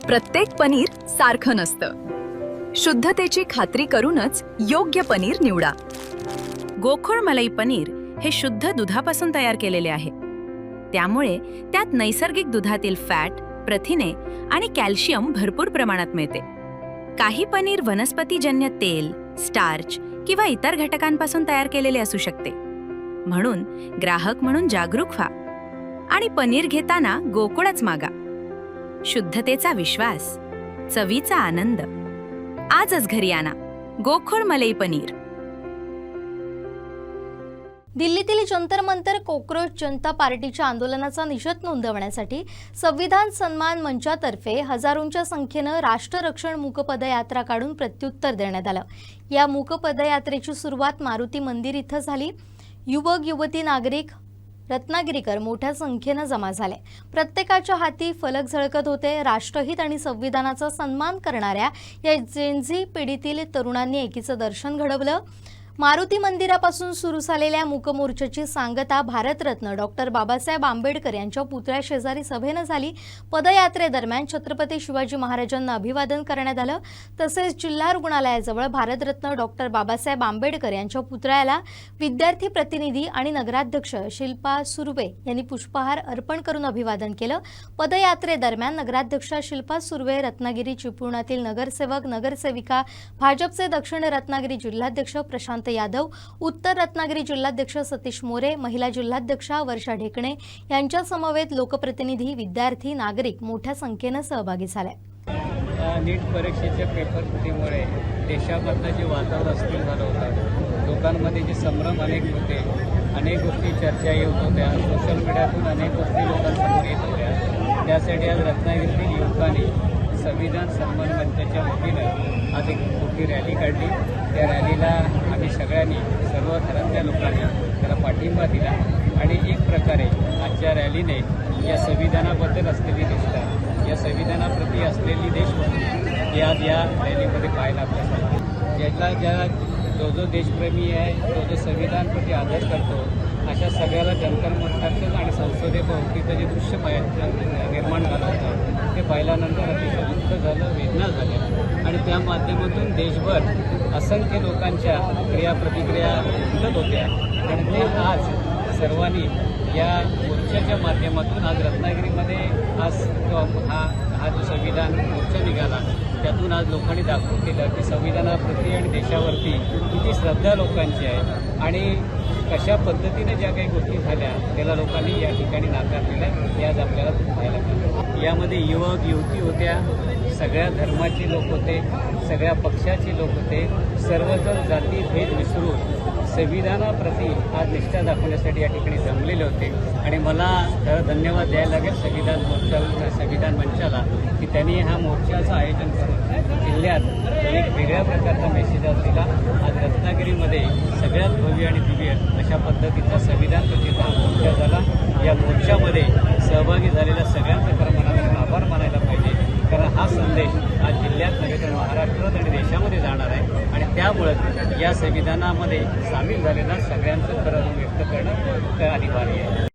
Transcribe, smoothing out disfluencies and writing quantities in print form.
प्रत्येक पनीर सारखं नसतं। शुद्धतेची खात्री करूनच योग्य पनीर निवडा। गोकुळ मलाई पनीर हे शुद्ध दुधापासून तयार केलेले आहे, त्यामुळे त्यात नैसर्गिक दुधातील फॅट, प्रथिने आणि कॅल्शियम भरपूर प्रमाणात मिळते। काही पनीर वनस्पतीजन्य तेल, स्टार्च किंवा इतर घटकांपासून तयार केलेले असू शकते। म्हणून ग्राहक म्हणून जागरूक व्हा आणि पनीर घेताना गोकुळच मागा। शुद्धतेचा विश्वास, चवीचा आनंद। आजच घरी आणा गोकुळ मलाई पनीर। दिल्लीतील जंतर मंतर कॉकरोच जनता पार्टीच्या आंदोलनाचा निषेध नोंदवण्यासाठी संविधान सन्मान मंचातर्फे हजारोंच्या संख्येने राष्ट्ररक्षण मूक पदयात्रा काढून प्रत्युत्तर देण्यात आलं। या मूक पदयात्रेची सुरुवात मारुती मंदिर इथं झाली। युवक युवती नागरिक रत्नागिरीकर मोठ्या संख्येने जमा झाले। प्रत्येकाच्या हाती फलक झळकत होते। राष्ट्रहित आणि संविधानाचा सन्मान करणाऱ्या या जेनझी पिढीतील तरुणांनी एकीचं दर्शन घडवलं। मारुती मंदिरापासून सुरू झालेल्या मूक मोर्चाची सांगता भारतरत्न डॉक्टर बाबासाहेब आंबेडकर यांच्या पुतळ्या शेजारी सभेने झाली। पदयात्रेदरम्यान छत्रपती शिवाजी महाराजांना अभिवादन करण्यात आलं। तसेच जिल्हा रुग्णालयाजवळ भारतरत्न डॉक्टर बाबासाहेब आंबेडकर यांच्या पुतळ्याला विद्यार्थी प्रतिनिधी आणि नगराध्यक्ष शिल्पा सुर्वे यांनी पुष्पहार अर्पण करून अभिवादन केलं। पदयात्रेदरम्यान नगराध्यक्ष शिल्पा सुर्वे, रत्नागिरी चिपळुणातील नगरसेवक नगरसेविका, भाजपचे दक्षिण रत्नागिरी जिल्हाध्यक्ष प्रशांत यादव, उत्तर रत्नागिरी जिल्हाध्यक्ष सतीश मोरे, महिला जिल्हाध्यक्षा वर्षा ढेकणे यांच्या समवेत लोकप्रतिनिधी, विद्यार्थी, नागरिक मोठ्या संख्येने सहभागी झाले। नीट परीक्षेच्या पेपर फुटीमुळे देशामधलं जे वातावरण अस्थिर झालं होतं, लोकांमध्ये जे संभ्रम अनेक होते, अनेक गोष्टी चर्चा येत होत्या, सोशल मीडियातून अनेक गोष्टी लोकांसमोर येत होत्या। त्यासाठी आज रत्नागिरीतील युवकांनी संविधान सन्मान मंचाच्या वतीनं आज एक मोठी रॅली काढली। त्या रॅलीला आम्ही सगळ्यांनी, सर्व थरातल्या लोकांनी त्याला पाठिंबा दिला आणि एक प्रकारे आजच्या रॅलीने या संविधानाबद्दल असलेली निष्ठा, या संविधानाप्रती असलेली देशभक्ती ही आज या रॅलीमध्ये पाहायला आपल्याला जो देशप्रेमी आहे, जो संविधानप्रती आदर करतो, अशा सगळ्याला जंतर मंतरचं आणि संसदेभोवतीचं जे दृश्य निर्माण झालं होतं ते पाहिल्यानंतर अतिशय दुःख झालं, वेदना झाल्या आणि त्या माध्यमातून देशभर असंख्य लोकांच्या क्रियाप्रतिक्रिया घडत होत्या आणि ते आज सर्वांनी या मोर्चाच्या माध्यमातून आज रत्नागिरीमध्ये हा जो संविधान मोर्चा निघाला त्यातून आज लोकांनी दाखवून दिलं की संविधानाप्रती आणि देशावरती किती श्रद्धा लोकांची आहे आणि कशा पद्धतीने ज्या काही गोष्टी झाल्या त्याला लोकांनी या ठिकाणी नाकारलेल्या हे आज आपल्याला पाहायला मिळालं। यामध्ये युवक युवती होत्या, सगळ्या धर्माचे लोक होते, सगळ्या पक्षाचे लोक होते, सर्वजण जाती भेद विसरून संविधानाप्रती आज निष्ठा दाखवण्यासाठी या ठिकाणी जमलेले होते आणि मला खरं धन्यवाद द्यायला लागेल संविधान मंचाला की त्यांनी हा मोर्चाचं आयोजन करून जिल्ह्यात एक वेगळ्या प्रकारचा मेसेज दिला। आज रत्नागिरीमध्ये सगळ्यात भव्य आणि दिव्य अशा पद्धतीचा संविधानप्रतीचा मोर्चा झाला। या मोर्चामध्ये सहभागी झालेल्या सगळ्यांचं खरं मनापासून आभार मानायला पाहिजे, कारण हा संदेश आज जिल्ह्यात नव्हे तर महाराष्ट्रात आणि देशामध्ये जाणार आहे आणि त्यामुळं या संविधानामध्ये सामील झालेल्या सगळ्यांचं खरं व्यक्त करणं अनिवार्य आहे।